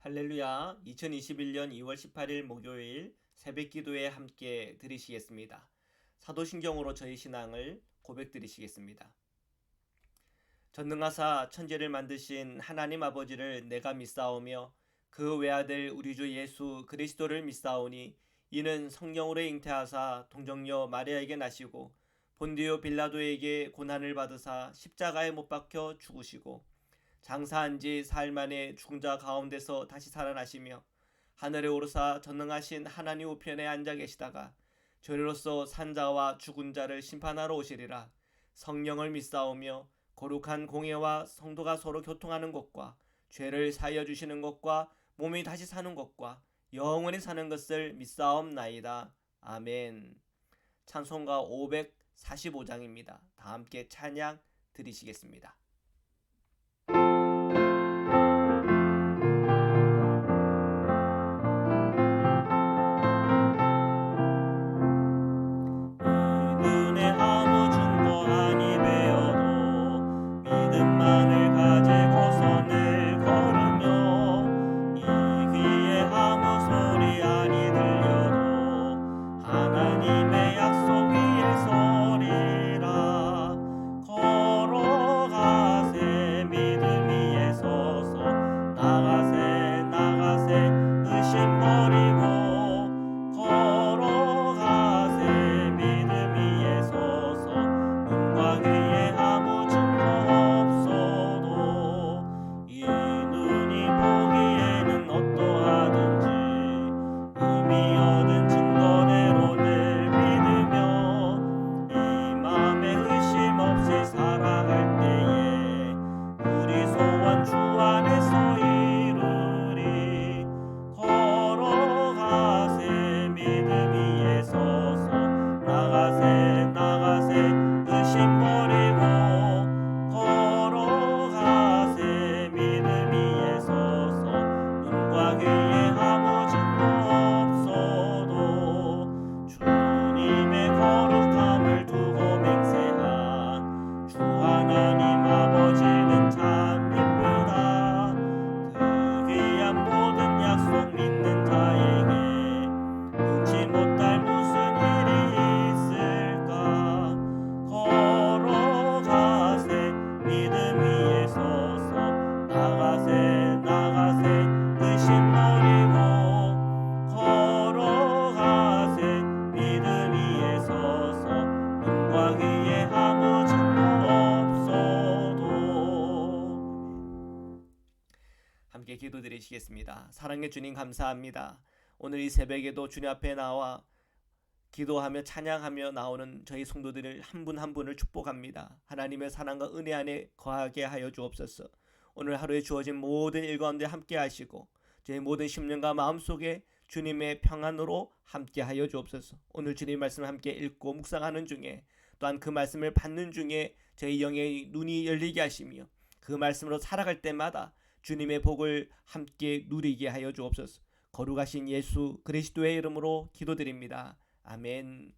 할렐루야. 2021년 2월 18일 목요일 새벽 기도에 함께 드리시겠습니다. 사도신경으로 저희 신앙을 고백드리시겠습니다. 전능하사 천지를 만드신 하나님 아버지를 내가 믿사오며 그 외아들 우리 주 예수 그리스도를 믿사오니 이는 성령으로 잉태하사 동정녀 마리아에게 나시고 본디오 빌라도에게 고난을 받으사 십자가에 못 박혀 죽으시고 장사한 지 사흘 만에 죽은 자 가운데서 다시 살아나시며 하늘에 오르사 전능하신 하나님 우편에 앉아 계시다가 저리로서 산자와 죽은 자를 심판하러 오시리라. 성령을 믿사오며 거룩한 공예와 성도가 서로 교통하는 것과 죄를 사하여 주시는 것과 몸이 다시 사는 것과 영원히 사는 것을 믿사옵나이다. 아멘. 찬송가 545장입니다. 다 함께 찬양 드리시겠습니다. 눈에 아무 증거 아니 배어도 믿음만을 가지고서 늘 걸으며 이 귀에 아무 소리 아니 들려도 하나님의 약속 위에 서리라. 걸어가세 믿음 위에 서서 나가세 나가세 의심 버리고 걸어가세 믿음 위에 서서 눈과 귀에 아무 증거 없어도 이 눈이 보기에는 어떠하든지 이미 얻은 증거대로 늘 믿으며 이 맘에 의심 없이 살아갈 때에 우리 소원 주 안에서 이루리. 걸어가세 믿음 위에 서서 나가세 나가세 의심 버리고 걸어가세 믿음 위에 서서 눈과 귀에 아무 증거 없어도 주님의 거룩함을 두고 맹세한 주 하나님 아버지는 참 이쁘다. 그 귀한 모든 약속 믿는 자에게 눈치 못할 무슨 일이 있을까. 걸어가세 믿음 위에 서서 나가세 나가세 의심 버리고 걸어가세 믿음 위에 서서 눈과 귀에 아무 증거 없어도. 함께 기도드리시겠습니다. 사랑의 주님 감사합니다. 오늘 이 새벽에도 주님 앞에 나와 기도하며 찬양하며 나오는 저희 성도들을 한 분 한 분을 축복합니다. 하나님의 사랑과 은혜 안에 거하게 하여 주옵소서. 오늘 하루에 주어진 모든 일 가운데 함께 하시고 저희 모든 심령과 마음속에 주님의 평안으로 함께 하여 주옵소서. 오늘 주님 말씀을 함께 읽고 묵상하는 중에 또한 그 말씀을 받는 중에 저희 영의 눈이 열리게 하시며 그 말씀으로 살아갈 때마다 주님의 복을 함께 누리게 하여 주옵소서. 거룩하신 예수 그리스도의 이름으로 기도드립니다. 아멘.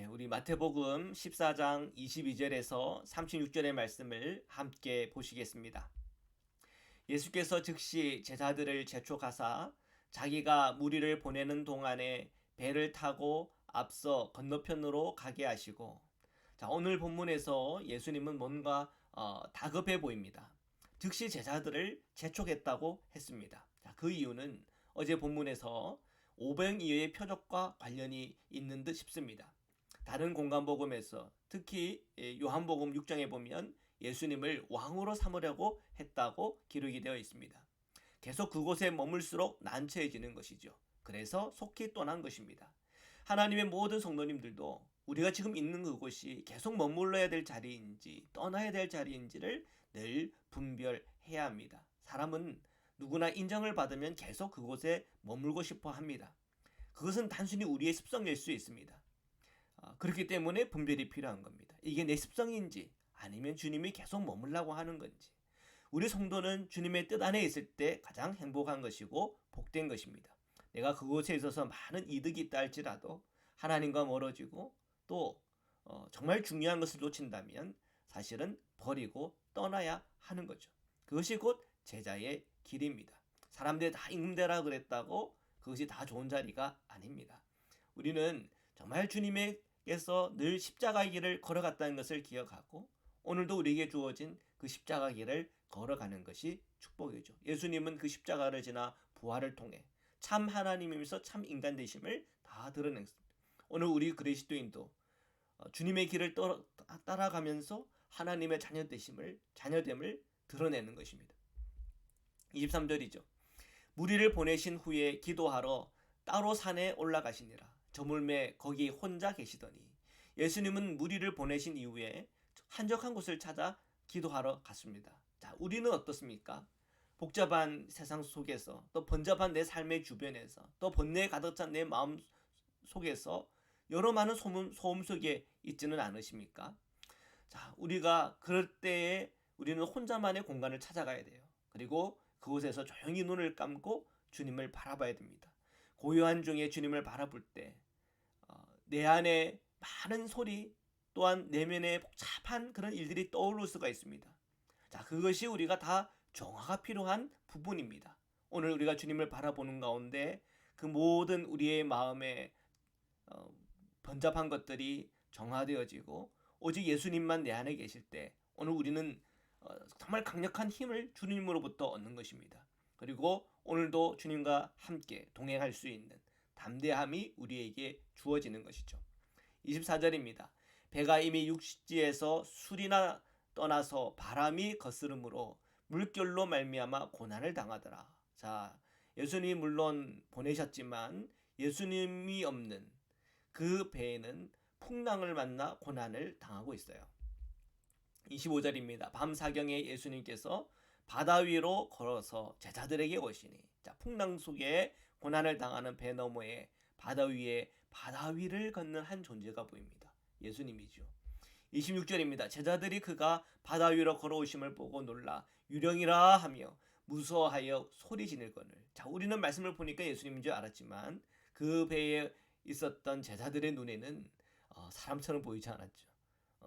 우리 마태복음 14장 22절에서 36절의 말씀을 함께 보시겠습니다. 예수께서 즉시 제자들을 재촉하사 자기가 무리를 보내는 동안에 배를 타고 앞서 건너편으로 가게 하시고, 자, 오늘 본문에서 예수님은 뭔가 다급해 보입니다. 즉시 제자들을 재촉했다고 했습니다. 자, 그 이유는 어제 본문에서 오병 이어의 표적과 관련이 있는 듯 싶습니다. 다른 공간복음에서 특히 요한복음 6장에 보면 예수님을 왕으로 삼으려고 했다고 기록이 되어 있습니다. 계속 그곳에 머물수록 난처해지는 것이죠. 그래서 속히 떠난 것입니다. 하나님의 모든 성도님들도 우리가 지금 있는 그곳이 계속 머물러야 될 자리인지 떠나야 될 자리인지를 늘 분별해야 합니다. 사람은 누구나 인정을 받으면 계속 그곳에 머물고 싶어 합니다. 그것은 단순히 우리의 습성일 수 있습니다. 그렇기 때문에 분별이 필요한 겁니다. 이게 내 습성인지 아니면 주님이 계속 머물라고 하는 건지. 우리 성도는 주님의 뜻 안에 있을 때 가장 행복한 것이고 복된 것입니다. 내가 그곳에 있어서 많은 이득이 있다 할지라도 하나님과 멀어지고 또 정말 중요한 것을 놓친다면 사실은 버리고 떠나야 하는 거죠. 그것이 곧 제자의 길입니다. 사람들이 다 임금되라 그랬다고 그것이 다 좋은 자리가 아닙니다. 우리는 정말 주님께서 늘 십자가의 길을 걸어갔다는 것을 기억하고 오늘도 우리에게 주어진 그 십자가 길을 걸어가는 것이 축복이죠. 예수님은 그 십자가를 지나 부활을 통해 참 하나님이면서 참 인간 되심을 다 드러냈습니다. 오늘 우리 그리스도인도 주님의 길을 따라가면서 하나님의 자녀됨을 드러내는 것입니다. 23절이죠. 무리를 보내신 후에 기도하러 따로 산에 올라가시니라. 저물매 거기 혼자 계시더니 예수님은 무리를 보내신 이후에 한적한 곳을 찾아 기도하러 갔습니다. 자, 우리는 어떻습니까? 복잡한 세상 속에서 또 번잡한 내 삶의 주변에서 또 번뇌에 가득 찬 내 마음 속에서 여러 많은 소음 속에 있지는 않으십니까? 자, 우리가 그럴 때에 우리는 혼자만의 공간을 찾아가야 돼요. 그리고 그곳에서 조용히 눈을 감고 주님을 바라봐야 됩니다. 고요한 중에 주님을 바라볼 때 내 안에 많은 소리 또한 내면에 복잡한 그런 일들이 떠오를 수가 있습니다. 자, 그것이 우리가 다 정화가 필요한 부분입니다. 오늘 우리가 주님을 바라보는 가운데 그 모든 우리의 마음에 번잡한 것들이 정화되어지고 오직 예수님만 내 안에 계실 때 오늘 우리는 정말 강력한 힘을 주님으로부터 얻는 것입니다. 그리고 오늘도 주님과 함께 동행할 수 있는 담대함이 우리에게 주어지는 것이죠. 24절입니다. 배가 이미 육지에서 술이나 떠나서 바람이 거스름으로 물결로 말미암아 고난을 당하더라. 자, 예수님이 물론 보내셨지만 예수님이 없는 그 배에는 풍랑을 만나 고난을 당하고 있어요. 25절입니다. 밤 사경에 예수님께서 바다 위로 걸어서 제자들에게 오시니, 자, 풍랑 속에 고난을 당하는 배 너머에 바다 위를 걷는 한 존재가 보입니다. 예수님이죠. 26절입니다. 제자들이 그가 바다 위로 걸어오심을 보고 놀라 유령이라 하며 무서워하여 소리 지르거늘. 자, 우리는 말씀을 보니까 예수님인 줄 알았지만 그 배에 있었던 제자들의 눈에는 사람처럼 보이지 않았죠.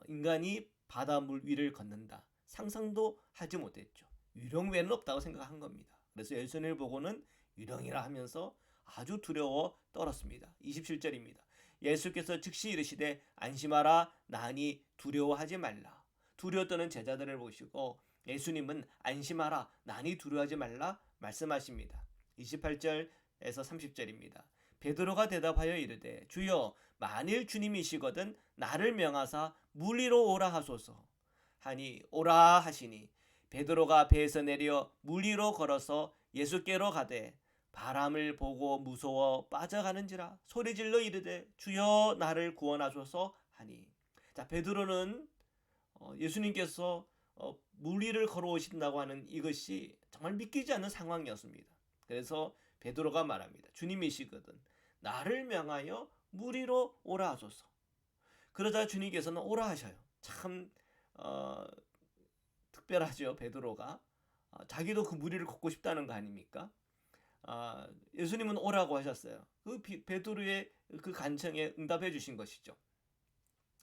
인간이 바닷물 위를 걷는다. 상상도 하지 못했죠. 유령 외에는 없다고 생각한 겁니다. 그래서 예수님을 보고는 유령이라 하면서 아주 두려워 떨었습니다. 27절입니다. 예수께서 즉시 이르시되 안심하라 나니 두려워하지 말라. 두려워 떠는 제자들을 보시고 예수님은 안심하라 나니 두려워하지 말라 말씀하십니다. 28절에서 30절입니다. 베드로가 대답하여 이르되 주여 만일 주님이시거든 나를 명하사 물 위로 오라 하소서 하니 오라 하시니 베드로가 배에서 내려 물 위로 걸어서 예수께로 가되 바람을 보고 무서워 빠져가는지라 소리질러 이르되 주여 나를 구원하소서 하니. 자, 베드로는 예수님께서 물 위를 걸어오신다고 하는 이것이 정말 믿기지 않는 상황이었습니다. 그래서 베드로가 말합니다. 주님이시거든 나를 명하여 물 위로 오라 하소서. 그러자 주님께서는 오라 하셔요. 참 특별하죠. 베드로가 자기도 그 물 위를 걷고 싶다는 거 아닙니까? 예수님은 오라고 하셨어요. 그 베드로의 그 간청에 응답해 주신 것이죠.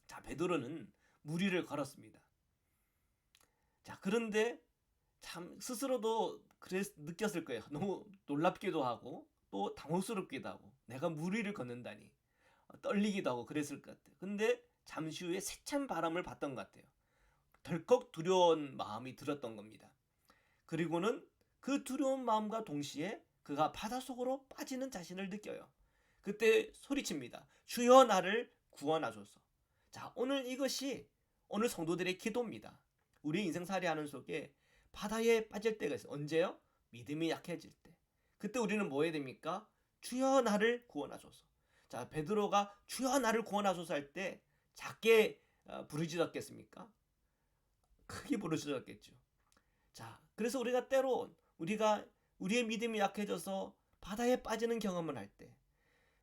자, 베드로는 물 위를 걸었습니다. 자, 그런데 참 스스로도 느꼈을 거예요. 너무 놀랍기도 하고 또 당혹스럽기도 하고 내가 물 위를 걷는다니 떨리기도 하고 그랬을 것 같아요. 근데 잠시 후에 세찬 바람을 봤던 것 같아요. 덜컥 두려운 마음이 들었던 겁니다. 그리고는 그 두려운 마음과 동시에 그가 바닷속으로 빠지는 자신을 느껴요. 그때 소리칩니다. 주여 나를 구원하소서. 자, 오늘 이것이 오늘 성도들의 기도입니다. 우리 인생살이 하는 속에 바다에 빠질 때가 있어요. 언제요? 믿음이 약해질 때. 그때 우리는 뭐 해야 됩니까? 주여 나를 구원하소서. 자, 베드로가 주여 나를 구원하소서 할 때 작게 부르짖었겠습니까? 크게 부르짖었겠죠. 자, 그래서 우리가 때론 우리의 믿음이 약해져서 바다에 빠지는 경험을 할 때,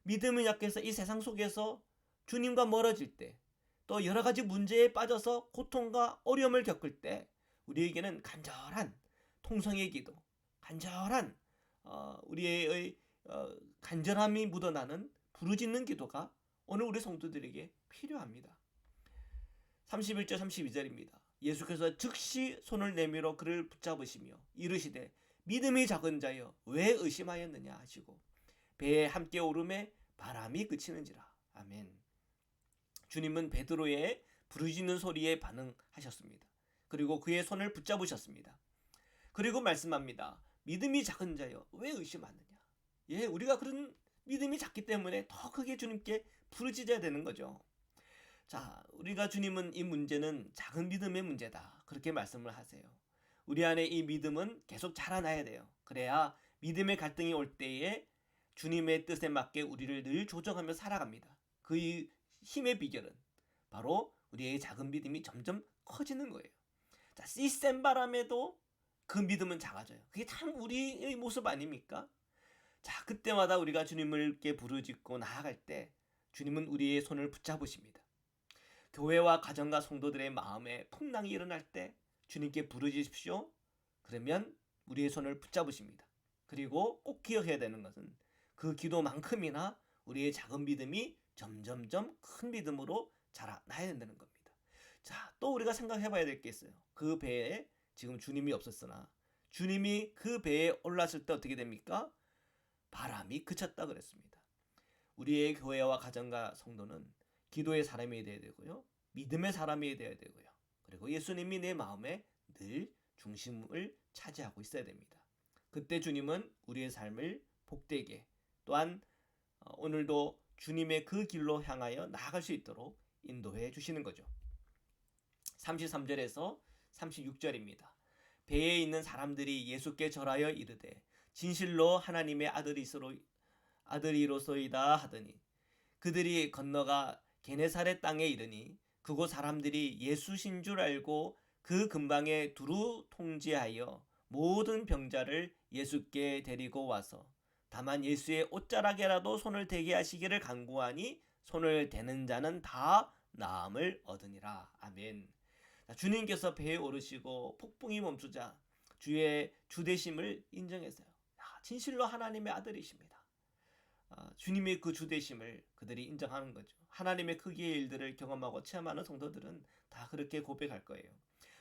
믿음이 약해서 이 세상 속에서 주님과 멀어질 때, 또 여러 가지 문제에 빠져서 고통과 어려움을 겪을 때 우리에게는 간절한 통성의 기도, 간절한 우리의 간절함이 묻어나는 부르짖는 기도가 오늘 우리 성도들에게 필요합니다. 31절 32절입니다. 예수께서 즉시 손을 내밀어 그를 붙잡으시며 이르시되 믿음이 작은 자여 왜 의심하였느냐 하시고 배에 함께 오름에 바람이 그치는지라. 아멘. 주님은 베드로의 부르짖는 소리에 반응하셨습니다. 그리고 그의 손을 붙잡으셨습니다. 그리고 말씀합니다. 믿음이 작은 자여 왜 의심하느냐. 우리가 그런 믿음이 작기 때문에 더 크게 주님께 부르짖어야 되는 거죠. 자, 우리가 주님은 이 문제는 작은 믿음의 문제다, 그렇게 말씀을 하세요. 우리 안에 이 믿음은 계속 자라나야 돼요. 그래야 믿음의 갈등이 올 때에 주님의 뜻에 맞게 우리를 늘 조정하며 살아갑니다. 그 힘의 비결은 바로 우리의 작은 믿음이 점점 커지는 거예요. 자, 이 센 바람에도 그 믿음은 작아져요. 그게 참 우리의 모습 아닙니까? 자, 그때마다 우리가 주님을께 부르짖고 나아갈 때 주님은 우리의 손을 붙잡으십니다. 교회와 가정과 성도들의 마음에 풍랑이 일어날 때 주님께 부르짖으십시오. 그러면 우리의 손을 붙잡으십니다. 그리고 꼭 기억해야 되는 것은 그 기도만큼이나 우리의 작은 믿음이 점점점 큰 믿음으로 자라나야 된다는 겁니다. 자, 또 우리가 생각해 봐야 될 게 있어요. 그 배에 지금 주님이 없었으나 주님이 그 배에 올랐을 때 어떻게 됩니까? 바람이 그쳤다 그랬습니다. 우리의 교회와 가정과 성도는 기도의 사람이 되어야 되고요. 믿음의 사람이 되어야 되고요. 그리고 예수님이 내 마음에 늘 중심을 차지하고 있어야 됩니다. 그때 주님은 우리의 삶을 복되게, 또한 오늘도 주님의 그 길로 향하여 나아갈 수 있도록 인도해 주시는 거죠. 33절에서 36절입니다. 배에 있는 사람들이 예수께 절하여 이르되 진실로 하나님의 아들이로소이다 하더니 그들이 건너가 게네사렛 땅에 이르니 그곳 사람들이 예수신 줄 알고 그 근방에 두루 통지하여 모든 병자를 예수께 데리고 와서 다만 예수의 옷자락에라도 손을 대게 하시기를 간구하니 손을 대는 자는 다 나음을 얻으니라. 아멘. 주님께서 배에 오르시고 폭풍이 멈추자 주의 주되심을 인정했어요. 진실로 하나님의 아들이십니다. 주님의 그 주되심을 그들이 인정하는 거죠. 하나님의 크기의 일들을 경험하고 체험하는 성도들은 다 그렇게 고백할 거예요.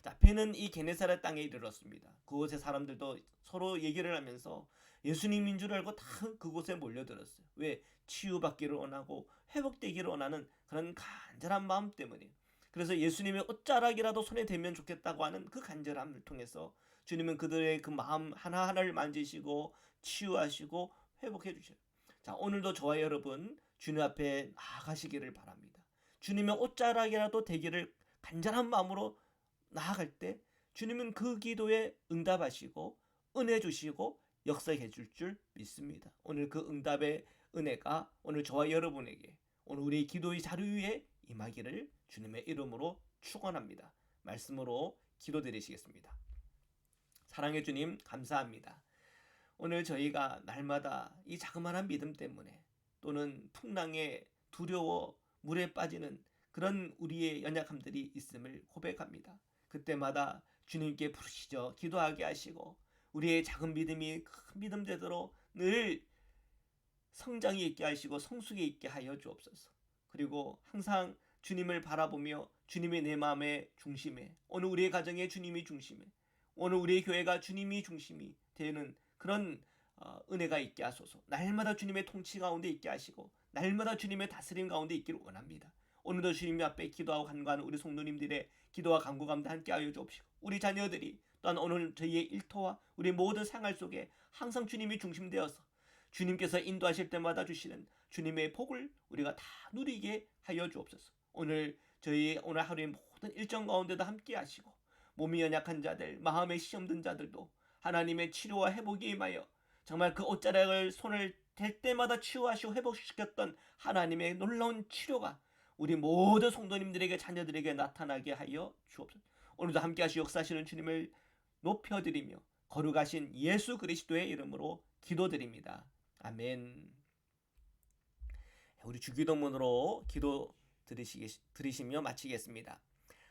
자, 배는 이 게네사렛 땅에 이르렀습니다. 그곳의 사람들도 서로 얘기를 하면서 예수님인 줄 알고 다 그곳에 몰려들었어요. 왜? 치유받기를 원하고 회복되기를 원하는 그런 간절한 마음 때문에. 그래서 예수님의 옷자락이라도 손에 대면 좋겠다고 하는 그 간절함을 통해서 주님은 그들의 그 마음 하나하나를 만지시고 치유하시고 회복해 주셔요. 자, 오늘도 저와 여러분 주님 앞에 나아가시기를 바랍니다. 주님의 옷자락이라도 되기를 간절한 마음으로 나아갈 때 주님은 그 기도에 응답하시고 은혜 주시고 역사해 줄 믿습니다. 오늘 그 응답의 은혜가 오늘 저와 여러분에게 오늘 우리의 기도의 자리 위에 임하기를 주님의 이름으로 축원합니다. 말씀으로 기도드리시겠습니다. 사랑의 주님, 감사합니다. 오늘 저희가 날마다 이 자그마한 믿음 때문에 또는 풍랑에 두려워 물에 빠지는 그런 우리의 연약함들이 있음을 고백합니다. 그때마다 주님께 부르시죠. 기도하게 하시고 우리의 작은 믿음이 큰 믿음 되도록 늘 성장이 있게 하시고 성숙이 있게 하여 주옵소서. 그리고 항상 주님을 바라보며 주님이 내 마음의 중심에, 오늘 우리의 가정에 주님이 중심에, 오늘 우리의 교회가 주님이 중심이 되는 그런 은혜가 있게 하소서. 날마다 주님의 통치 가운데 있게 하시고 날마다 주님의 다스림 가운데 있기를 원합니다. 오늘도 주님 앞에 기도하고 간구하는 우리 성도님들의 기도와 간구 가운데 함께 하여 주옵시고 우리 자녀들이 또한 오늘 저희의 일터와 우리 모든 생활 속에 항상 주님이 중심되어서 주님께서 인도하실 때마다 주시는 주님의 복을 우리가 다 누리게 하여 주옵소서. 오늘 저희 오늘 하루의 모든 일정 가운데도 함께 하시고 몸이 연약한 자들, 마음에 시험든 자들도 하나님의 치료와 회복이 임하여 정말 그 옷자락을 손을 댈 때마다 치유하시고 회복시켰던 하나님의 놀라운 치료가 우리 모든 성도님들에게 자녀들에게 나타나게 하여 주옵소서. 오늘도 함께 하시 역사하시는 주님을 높여드리며 거룩하신 예수 그리스도의 이름으로 기도드립니다. 아멘. 우리 주기도문으로 기도 들으시며 마치겠습니다.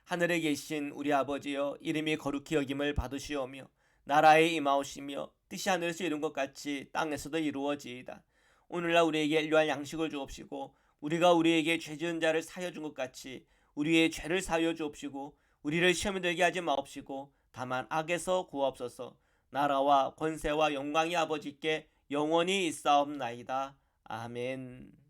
하늘에 계신 우리 아버지여, 이름이 거룩히 여김을 받으시오며 나라에 임하오시며 뜻이 하늘에서 이룬 것 같이 땅에서도 이루어지이다. 오늘날 우리에게 일용할 양식을 주옵시고 우리가 우리에게 죄 지은 자를 사하여 준 것 같이 우리의 죄를 사하여 주옵시고 우리를 시험에 들게 하지 마옵시고 다만 악에서 구하옵소서. 나라와 권세와 영광이 아버지께 영원히 있사옵나이다. 아멘.